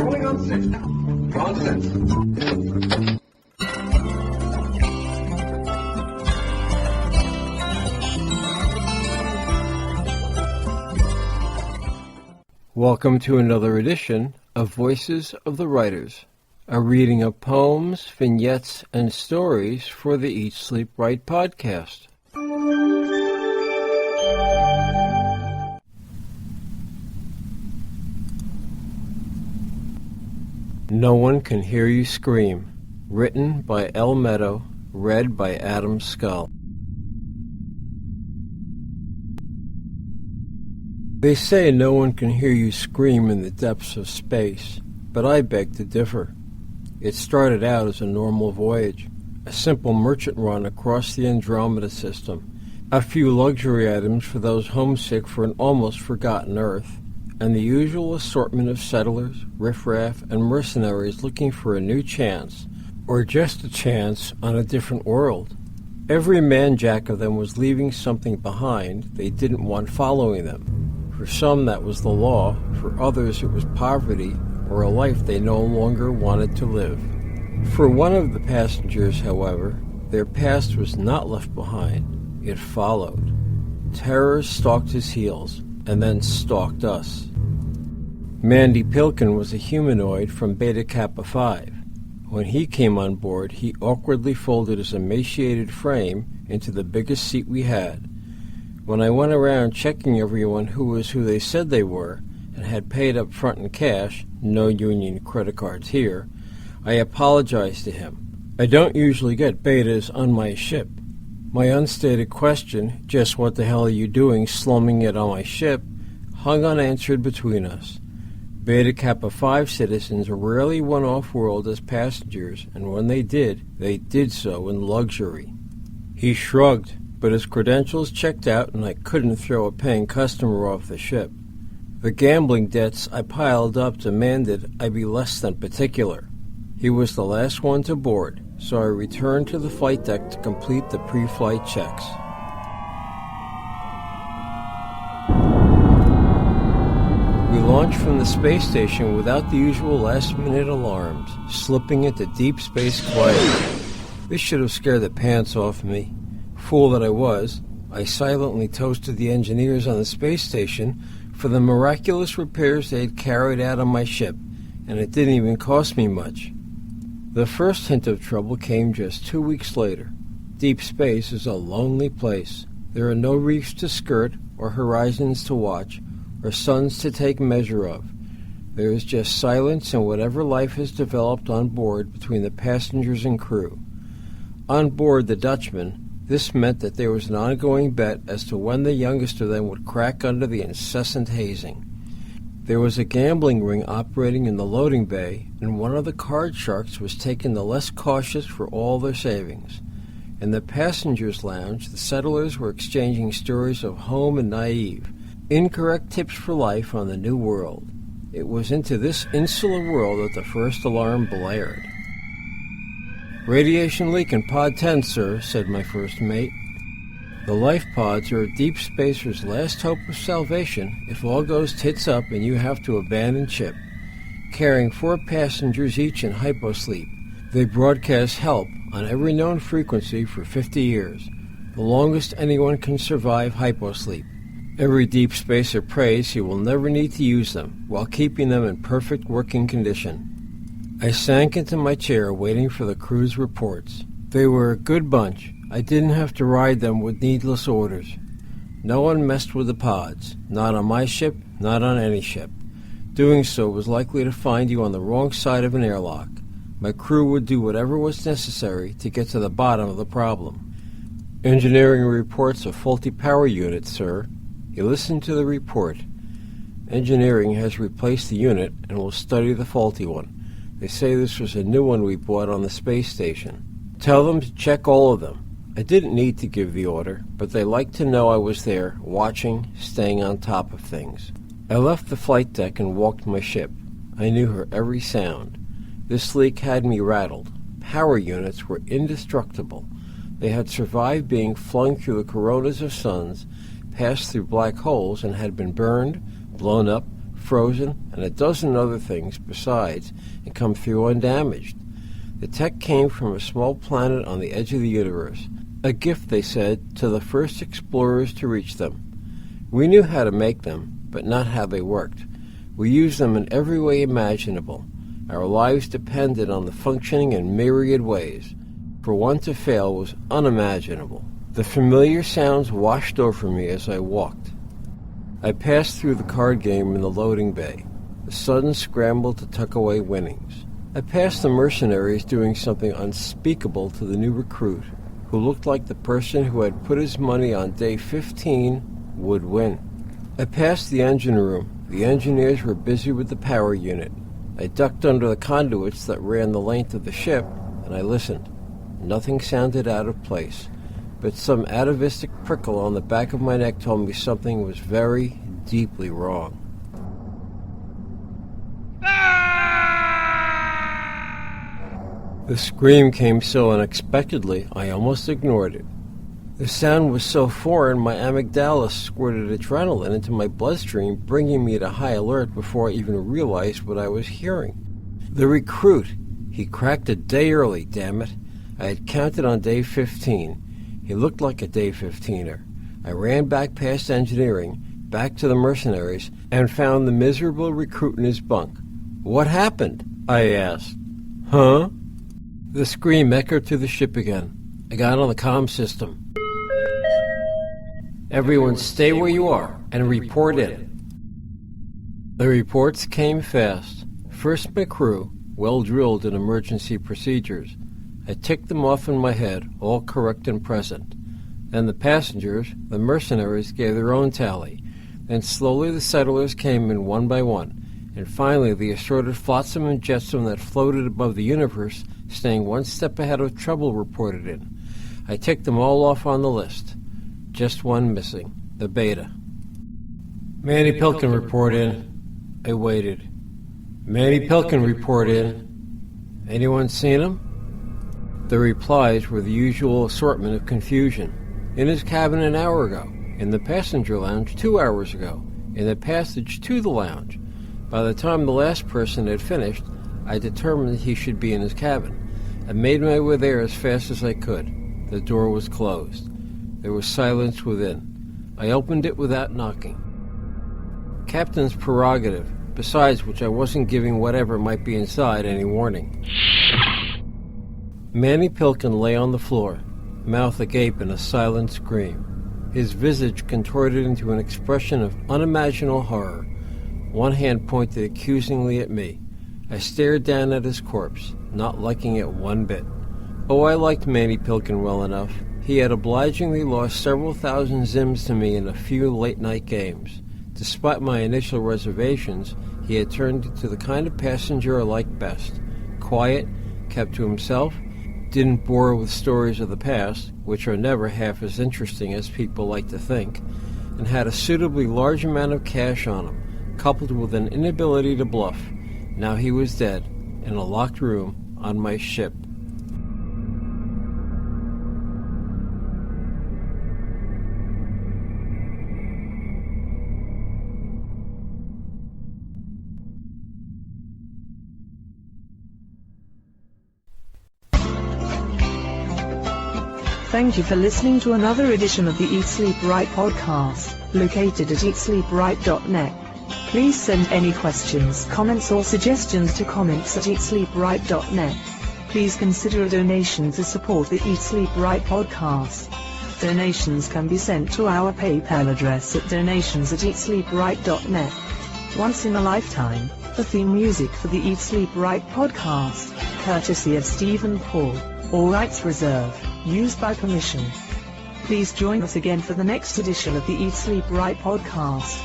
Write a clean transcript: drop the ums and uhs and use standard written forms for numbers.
Rolling on 6. Nonsense. Welcome to another edition of Voices of the Writers, a reading of poems, vignettes, and stories for the Eat, Sleep, Write podcast. No One Can Hear You Scream, written by L. Meadow, read by Adam Scull. They say no one can hear you scream in the depths of space, but I beg to differ. It started out as a normal voyage, a simple merchant run across the Andromeda system, a few luxury items for those homesick for an almost forgotten Earth, and the usual assortment of settlers, riffraff, and mercenaries looking for a new chance, or just a chance on a different world. Every man-jack of them was leaving something behind they didn't want following them. For some that was the law, for others it was poverty or a life they no longer wanted to live. For one of the passengers, however, their past was not left behind, it followed. Terror stalked his heels, and then stalked us. Mandy Pilkin was a humanoid from Beta Kappa 5. When he came on board, he awkwardly folded his emaciated frame into the biggest seat we had. When I went around checking everyone who was who they said they were, and had paid up front in cash, no union credit cards here, I apologized to him. I don't usually get betas on my ship. My unstated question, just what the hell are you doing slumming it on my ship, hung unanswered between us. Beta Kappa 5 citizens rarely went off-world as passengers, and when they did so in luxury. He shrugged, but his credentials checked out and I couldn't throw a paying customer off the ship. The gambling debts I piled up demanded I be less than particular. He was the last one to board, so I returned to the flight deck to complete the pre-flight checks. We launched from the space station without the usual last-minute alarms, slipping into deep space quietly. This should have scared the pants off me. Fool that I was, I silently toasted the engineers on the space station for the miraculous repairs they had carried out on my ship, and it didn't even cost me much. The first hint of trouble came just 2 weeks later. Deep space is a lonely place. There are no reefs to skirt, or horizons to watch, or suns to take measure of. There is just silence and whatever life has developed on board between the passengers and crew. On board the Dutchman, this meant that there was an ongoing bet as to when the youngest of them would crack under the incessant hazing. There was a gambling ring operating in the loading bay, and one of the card sharks was taking the less cautious for all their savings. In the passengers' lounge, the settlers were exchanging stories of home and naive, incorrect tips for life on the new world. It was into this insular world that the first alarm blared. "Radiation leak in Pod 10, sir," said my first mate. The life pods are a deep spacer's last hope of salvation if all goes tits up and you have to abandon ship. Carrying 4 passengers each in hyposleep, they broadcast help on every known frequency for 50 years, the longest anyone can survive hyposleep. Every deep spacer prays he will never need to use them, while keeping them in perfect working condition. I sank into my chair waiting for the crew's reports. They were a good bunch. I didn't have to ride them with needless orders. No one messed with the pods, not on my ship, not on any ship. Doing so was likely to find you on the wrong side of an airlock. My crew would do whatever was necessary to get to the bottom of the problem. "Engineering reports a faulty power unit, sir." He listened to the report. "Engineering has replaced the unit and will study the faulty one. They say this was a new one we bought on the space station. Tell them to check all of them." I didn't need to give the order, but they liked to know I was there, watching, staying on top of things. I left the flight deck and walked my ship. I knew her every sound. This leak had me rattled. Power units were indestructible. They had survived being flung through the coronas of suns, passed through black holes, and had been burned, blown up, frozen, and a dozen other things besides, and come through undamaged. The tech came from a small planet on the edge of the universe, a gift, they said, to the first explorers to reach them. We knew how to make them, but not how they worked. We used them in every way imaginable. Our lives depended on the functioning in myriad ways. For one to fail was unimaginable. The familiar sounds washed over me as I walked. I passed through the card game in the loading bay, the sudden scramble to tuck away winnings. I passed the mercenaries doing something unspeakable to the new recruit, who looked like the person who had put his money on day 15 would win. I passed the engine room. The engineers were busy with the power unit. I ducked under the conduits that ran the length of the ship, and I listened. Nothing sounded out of place, but some atavistic prickle on the back of my neck told me something was very deeply wrong. The scream came so unexpectedly, I almost ignored it. The sound was so foreign, my amygdala squirted adrenaline into my bloodstream, bringing me to high alert before I even realized what I was hearing. The recruit! He cracked a day early, damn it. I had counted on day 15. He looked like a day 15er. I ran back past engineering, back to the mercenaries, and found the miserable recruit in his bunk. What happened? I asked. Huh? The scream echoed through the ship again. I got on the comm system. Everyone stay where you are and report in. The reports came fast. First my crew, well drilled in emergency procedures. I ticked them off in my head, all correct and present. Then the passengers, the mercenaries, gave their own tally. Then slowly the settlers came in one by one. And finally the assorted flotsam and jetsam that floated above the universe, staying one step ahead of trouble, reported in. I ticked them all off on the list. Just one missing, the Beta. Manny Pilkin report in. I waited. Manny Pilkin report in. Anyone seen him? The replies were the usual assortment of confusion. In his cabin an hour ago. In the passenger lounge 2 hours ago. In the passage to the lounge. By the time the last person had finished, I determined he should be in his cabin. I made my way there as fast as I could. The door was closed. There was silence within. I opened it without knocking. Captain's prerogative, besides which I wasn't giving whatever might be inside any warning. Manny Pilkin lay on the floor, mouth agape in a silent scream. His visage contorted into an expression of unimaginable horror. One hand pointed accusingly at me. I stared down at his corpse, not liking it one bit. Oh, I liked Manny Pilkin well enough. He had obligingly lost several thousand zims to me in a few late-night games. Despite my initial reservations, he had turned into the kind of passenger I liked best. Quiet, kept to himself, didn't bore with stories of the past, which are never half as interesting as people like to think, and had a suitably large amount of cash on him, coupled with an inability to bluff. Now he was dead, in a locked room on my ship. Thank you for listening to another edition of the Eat Sleep Right podcast, located at eatsleepright.net. Please send any questions, comments or suggestions to comments@eatsleepright.net. Please consider a donation to support the Eat Sleep Right podcast. Donations can be sent to our PayPal address at donations@eatsleepright.net. Once in a lifetime, the theme music for the Eat Sleep Right podcast, courtesy of Stephen Paul, all rights reserved, used by permission. Please join us again for the next edition of the Eat Sleep Right podcast.